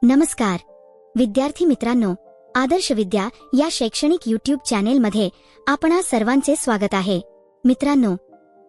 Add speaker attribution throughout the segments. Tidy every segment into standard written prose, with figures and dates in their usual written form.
Speaker 1: नमस्कार विद्यार्थी मित्रांनो, आदर्श विद्या या शैक्षणिक यूट्यूब चॅनेलमध्ये आपणा सर्वांचे स्वागत आहे। मित्रांनो,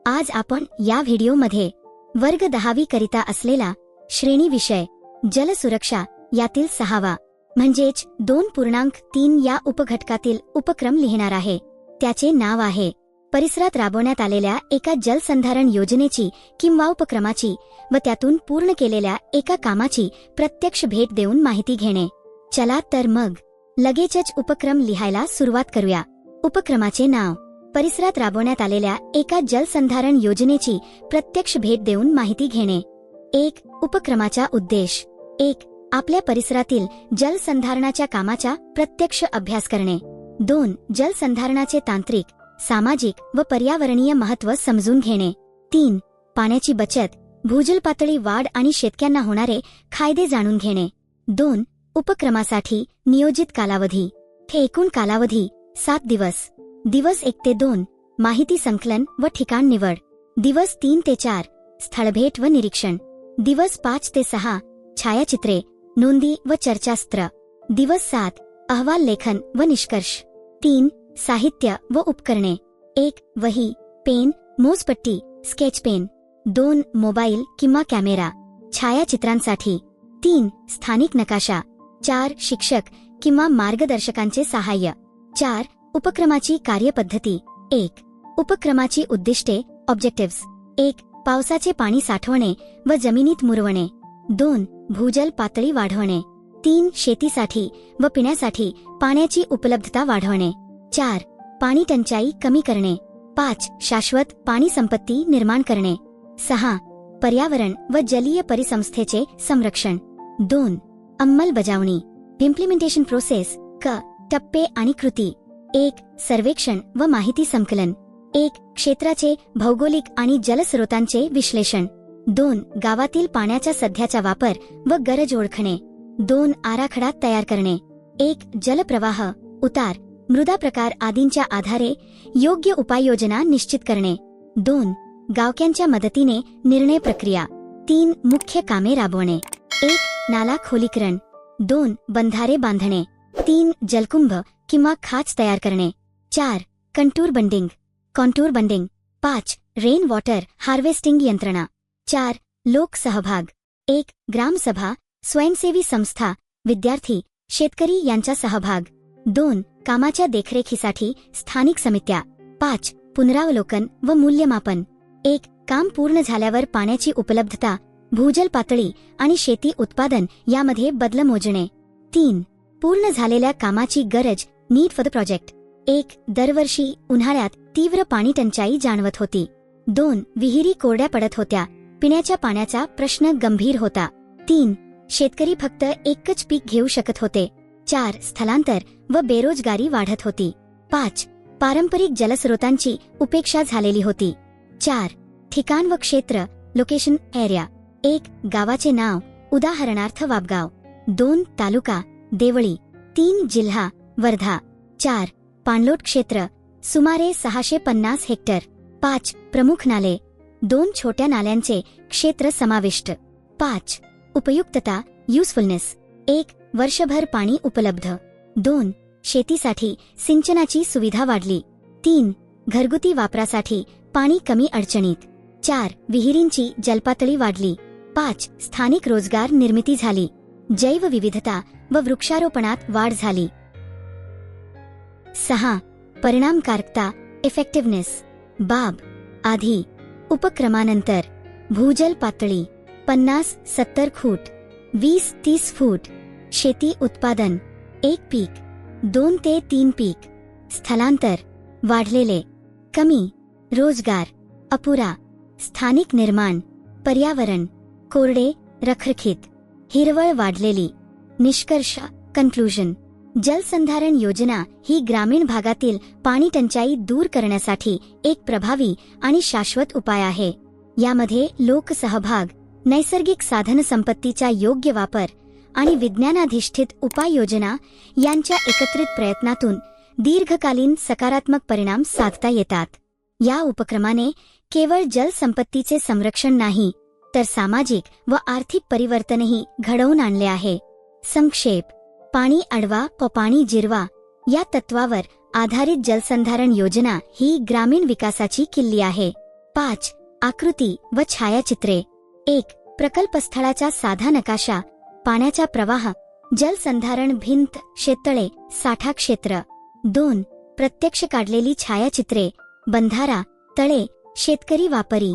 Speaker 1: आज आपण या व्हिडिओमध्ये वर्ग 10वी करिता असलेला श्रेणी विषय जल सुरक्षा यातील 6वा म्हणजेच 2.3 या उपघटकातील उपक्रम लिहिणार आहे। त्याचे नाव आहे परिसरात राबवण्यात आलेल्या एका जलसंधारण योजनेची किंवा उपक्रमाची व त्यातून पूर्ण केलेल्या एका कामाची प्रत्यक्ष भेट देऊन माहिती घेणे। चला तर मग लगेचच उपक्रम लिहायला सुरुवात करूया। उपक्रमाचे नाव परिसरात राबवण्यात आलेल्या एका जलसंधारण योजनेची प्रत्यक्ष भेट देऊन माहिती घेणे। 1. उपक्रमाचा उद्देश 1. आपल्या परिसरातील जलसंधारणाच्या कामाचा प्रत्यक्ष अभ्यास करणे। 2. जलसंधारणाचे तांत्रिक, सामाजिक व पर्यावरणीय महत्त्व समजून घेणे। 3. पाण्याची बचत, भूजल पातळी वाढ आणि शेतकऱ्यांना होणारे फायदे जाणून घेणे। 2. उपक्रमासाठी नियोजित कालावधी हे एकूण कालावधी 7 दिवस। दिवस 1 ते 2 माहिती संकलन व ठिकाण निवड। दिवस 3 ते 4 स्थळभेट व निरीक्षण। दिवस 5 ते 6 छायाचित्रे, नोंदी व चर्चासत्र। दिवस 7 अहवाल लेखन व निष्कर्ष। 3. साहित्य व उपकरणे 1. वही, पेन, मोजपट्टी, स्केच पेन। 2. मोबाईल किंवा कॅमेरा छायाचित्रांसाठी। 3. स्थानिक नकाशा। 4. शिक्षक किंवा मार्गदर्शकांचे सहाय्य। 4. उपक्रमाची कार्यपद्धती 1. उपक्रमाची उद्दिष्टे ऑब्जेक्टिव्स 1. पावसाचे पाणी साठवणे व जमिनीत मुरवणे। 2. भूजल पातळी वाढवणे। 3. शेतीसाठी व पिण्यासाठी पाण्याची उपलब्धता वाढवणे। 4. पाणी टंचाई कमी करणे। 5. शाश्वत पाणी संपत्ती निर्माण करणे। 6. पर्यावरण व जलीय परिसंस्थेचे संरक्षण। 2. अंमलबजावणी इम्प्लिमेंटेशन प्रोसेस टप्पे आणि कृती 1. सर्वेक्षण व माहिती संकलन 1. क्षेत्राचे भौगोलिक आणि जलस्रोतांचे विश्लेषण। 2. गावातील पाण्याचा सध्याचा वापर व गरज ओळखणे। 2. आराखडा तयार करणे 1. जलप्रवाह, उतार, मृदा प्रकार आदींच्या आधारे योग्य उपाययोजना निश्चित करणे। 2. गावक्यांच्या मदतीने निर्णय प्रक्रिया। 3. मुख्य कामे राबवणे 1. नाला खोलीकरण। 2. बंधारे बांधणे। 3. जलकुंभ किंवा खाच तयार करणे। 4. Contour bunding 5. Rain water harvesting यंत्रणा। 4. लोक सहभाग 1. ग्रामसभा, स्वयंसेवी संस्था, विद्यार्थी, शेतकरी यांचा सहभाग। 2. कामाच्या देखरेखीसाठी स्थानिक समित्या। 5. पुनरावलोकन व मूल्यमापन 1. काम पूर्ण झाल्यावर पाण्याची उपलब्धता, भूजल पातळी आणि शेती उत्पादन यामध्ये बदल मोजणे। 3. पूर्ण झालेल्या कामाची गरज नीड फॉर द प्रोजेक्ट 1. दरवर्षी उन्हाळ्यात तीव्र पाणी टंचाई जाणवत होती। 2. विहिरी कोरड्या पडत होत्या, पिण्याच्या पाण्याचा प्रश्न गंभीर होता। 3. शेतकरी फक्त एकच पीक घेऊ शकत होते। 4. स्थलांतर व बेरोजगारी वाढत होती। 5. पारंपरिक जलस्रोतांची उपेक्षा झालेली होती। 4. ठिकाण व क्षेत्र लोकेशन एरिया 1. गावाचे नाव उदाहरणार्थ वाबगाव। 2. तालुका देवळी। 3. जिल्हा वर्धा। 4. पाणलोट क्षेत्र सुमारे 650 हेक्टर। 5. प्रमुख नाले 2 छोट्या नाल्यांचे क्षेत्र समाविष्ट। 5. उपयुक्तता युजफुलनेस 1. वर्षभर पाणी उपलब्ध। 2. शेतीसाठी सिंचनाची सुविधा वाढली। 3. घरगुती वापरासाठी पाणी कमी अडचणीत। 4. विहिरींची जलपातळी वाढली। 5. स्थानिक रोजगार निर्मिती झाली। जैवविविधता व वृक्षारोपणात वाढ झाली। 6. परिणामकारकता इफेक्टिव्हनेस बाब आधी उपक्रमानंतर भूजल पातळी 50-70 फूट 20-30 फूट। शेती उत्पादन 1 पीक 2 ते 3 पीक। स्थलांतर वाढलेले कमी। रोजगार अपुरा। स्थानिक निर्माण पर्यावरण कोरडे रखरखीत। हिरवळ वाढलेली। निष्कर्ष कन्क्लुजन जलसंधारण योजना ही ग्रामीण भागातील पाणी टंचाई दूर करण्यासाठी एक प्रभावी आणि शाश्वत उपाय आहे। यामध्ये लोकसहभाग, नैसर्गिक साधनसंपत्तीचा योग्य वापर आणि विज्ञानाधिष्ठित उपाययोजना यांच्या एकत्रित प्रयत्नातून दीर्घकालीन सकारात्मक परिणाम साधता येतात। या उपक्रमाने केवळ जलसंपत्तीचे संरक्षण नाही तर सामाजिक व आर्थिक परिवर्तनही घडवून आणले आहे। संक्षेप. पाणी अडवा व पाणी जिरवा या तत्वावर आधारित जलसंधारण योजना ही ग्रामीण विकासाची किल्ली आहे. 5. आकृती व छायाचित्रे. 1. प्रकल्पस्थळाचा साधा नकाशा, पाण्याचा प्रवाह, जलसंधारण भिंत, शेततळे, साठा क्षेत्र. 2. प्रत्यक्ष काढलेली छायाचित्रे, बंधारा, तळे, शेतकरी वापरी.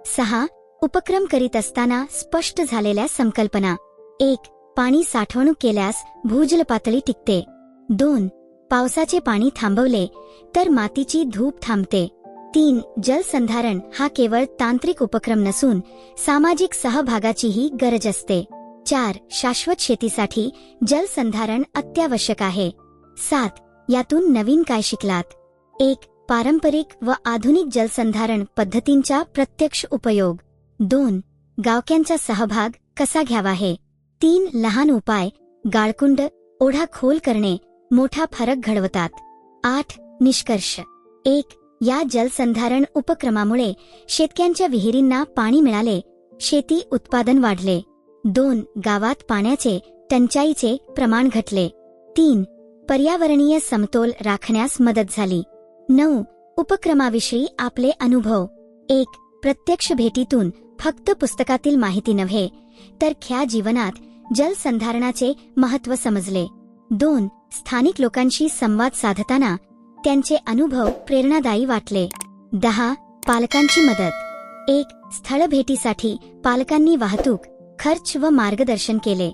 Speaker 1: 6. उपक्रम करीत असताना स्पष्ट झालेल्या संकल्पना. 1. पाणी साठवणूक केल्यास भूजल पातळी टिकते. 2. पावसाचे पाणी थांबवले तर मातीची धूप थांबते. 3. जलसंधारण हा केवळ तांत्रिक उपक्रम नसून सामाजिक सहभागाचीही गरज असते. 4. शाश्वत शेतीसाठी जलसंधारण अत्यावश्यक आहे. 7. यातून नवीन काय शिकलात? 1. पारंपरिक व आधुनिक जलसंधारण पद्धतींचा प्रत्यक्ष उपयोग. 2. गावक्यांचा सहभाग कसा घ्यावा हे. 3. लहान उपाय, गाळकुंड, ओढा खोल करणे मोठा फरक घडवतात. 8. निष्कर्ष. 1. या जलसंधारण उपक्रमामुळे शेतकऱ्यांच्या विहिरींना पाणी मिळाले, शेती उत्पादन वाढले. 2. गावात पाण्याचे टंचाईचे प्रमाण घटले. 3. पर्यावरणीय समतोल राखण्यास मदत झाली. 9. उपक्रमाविषयी आपले अनुभव. 1. प्रत्यक्ष भेटीतून फक्त पुस्तकातील माहिती नव्हे तर खऱ्या जीवनात जलसंधारणाचे महत्त्व समजले. 2. स्थानिक लोकांशी संवाद साधताना त्यांचे अनुभव प्रेरणादायी वाटले. 10. पालकांची मदत. 1. स्थळ भेटीसाठी पालकांनी वाहतूक, खर्च व मार्गदर्शन केले.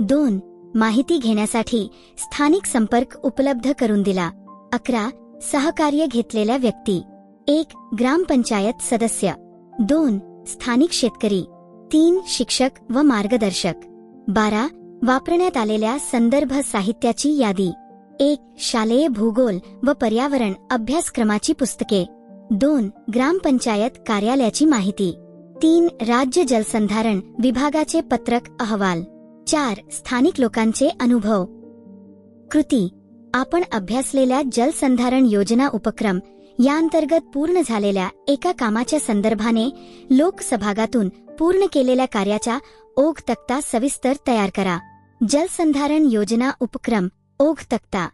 Speaker 1: 2. माहिती घेण्यासाठी स्थानिक संपर्क उपलब्ध करून दिला. 11. सहकार्य घेतलेल्या व्यक्ती. 1. ग्रामपंचायत सदस्य. 2. स्थानिक शेतकरी. 3. शिक्षक व मार्गदर्शक. 12. वापरण्यात आलेल्या संदर्भ साहित्याची यादी. 1. शालेय भूगोल व पर्यावरण अभ्यासक्रमाची पुस्तके. 2. ग्रामपंचायत कार्यालयाची माहिती. 3. राज्य जलसंधारण विभागाचे पत्रक अहवाल. 4. स्थानिक लोकांचे अनुभव. कृती. आपण अभ्यासलेल्या जलसंधारण योजना उपक्रम यांतर्गत पूर्ण झालेल्या एका कामाच्या संदर्भाने लोकसहभागातून पूर्ण केलेल्या कार्याचा ओघ तक्ता सविस्तर तयार करा. जलसंधारण योजना उपक्रम ओघ तक्ता.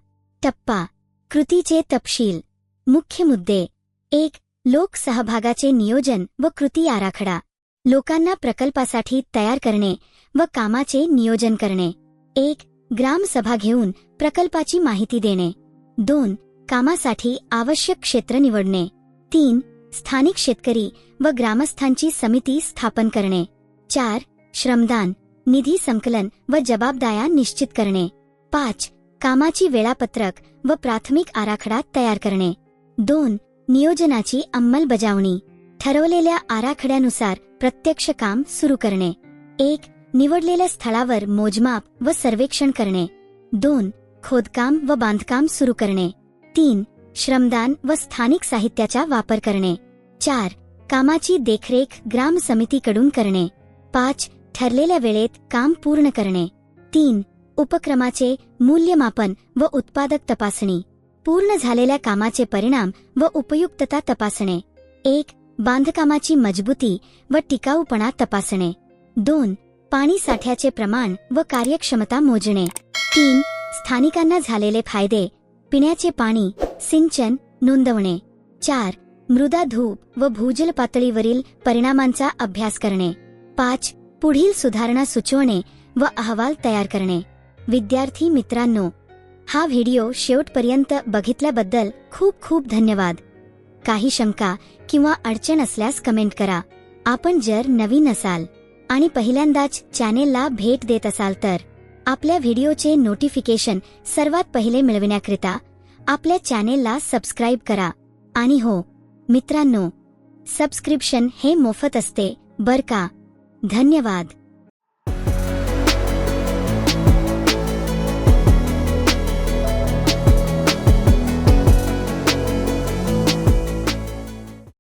Speaker 1: टप्पा. कृतीचे तपशील. मुख्य मुद्दे. 1. लोकसहभागाचे नियोजन व कृती आराखडा. लोकांना प्रकल्पासाठी तयार करणे व कामाचे नियोजन करणे. 1. ग्रामसभा घेऊन प्रकल्पाची माहिती देणे. 2. कामासाठी आवश्यक क्षेत्र निवडणे. 3. स्थानिक शेतकरी व ग्रामस्थांची समिती स्थापन करणे. 4. श्रमदान, निधी संकलन व जबाबदाऱ्या निश्चित करणे. 5. कामाची वेळापत्रक व प्राथमिक आराखडा तयार करणे. 2. नियोजनाची अंमलबजावणी. ठरवलेल्या आराखड्यानुसार प्रत्यक्ष काम सुरू करणे. 1. निवडलेल्या स्थळावर मोजमाप व सर्वेक्षण करणे. 2. खोदकाम व बांधकाम सुरू करणे. 3. श्रमदान व स्थानिक साहित्याचा वापर करणे. 4. कामाची देखरेख ग्राम समितीकडून करणे. 5. ठरलेल्या वेळेत काम पूर्ण करणे. 3. उपक्रमाचे मूल्यमापन व उत्पादक तपासणी. पूर्ण झालेल्या कामाचे परिणाम व उपयुक्तता तपासणे. 1. बांधकामाची मजबूती व टिकाऊपणा तपासणे. 2. पाणी साठ्याचे प्रमाण व कार्यक्षमता मोजणे. 3. स्थानिकांना झालेले फायदे, पिण्याचे पाणी, सिंचन नोंदवणे. 4. मृदा धूप व भूजल पातळीवरील परिणामांचा अभ्यास करणे. 5. पुढील सुधारणा सुचवणे व अहवाल तयार करणे. विद्यार्थी मित्रांनो, हा व्हिडिओ शेवटपर्यंत बघितल्याबद्दल खूप खूप धन्यवाद. काही शंका किंवा अडचण असल्यास कमेंट करा. आपण जर नवीन असाल आणि पहिल्यांदाच चॅनेलला भेट देत असाल तर आपल्या व्हिडिओचे नोटिफिकेशन सर्वात पहिले मिळविण्याकरिता आपल्या चॅनेलला सबस्क्राईब करा. आणि हो मित्रांनो, सबस्क्रिप्शन हे मोफत असते बर का. धन्यवाद.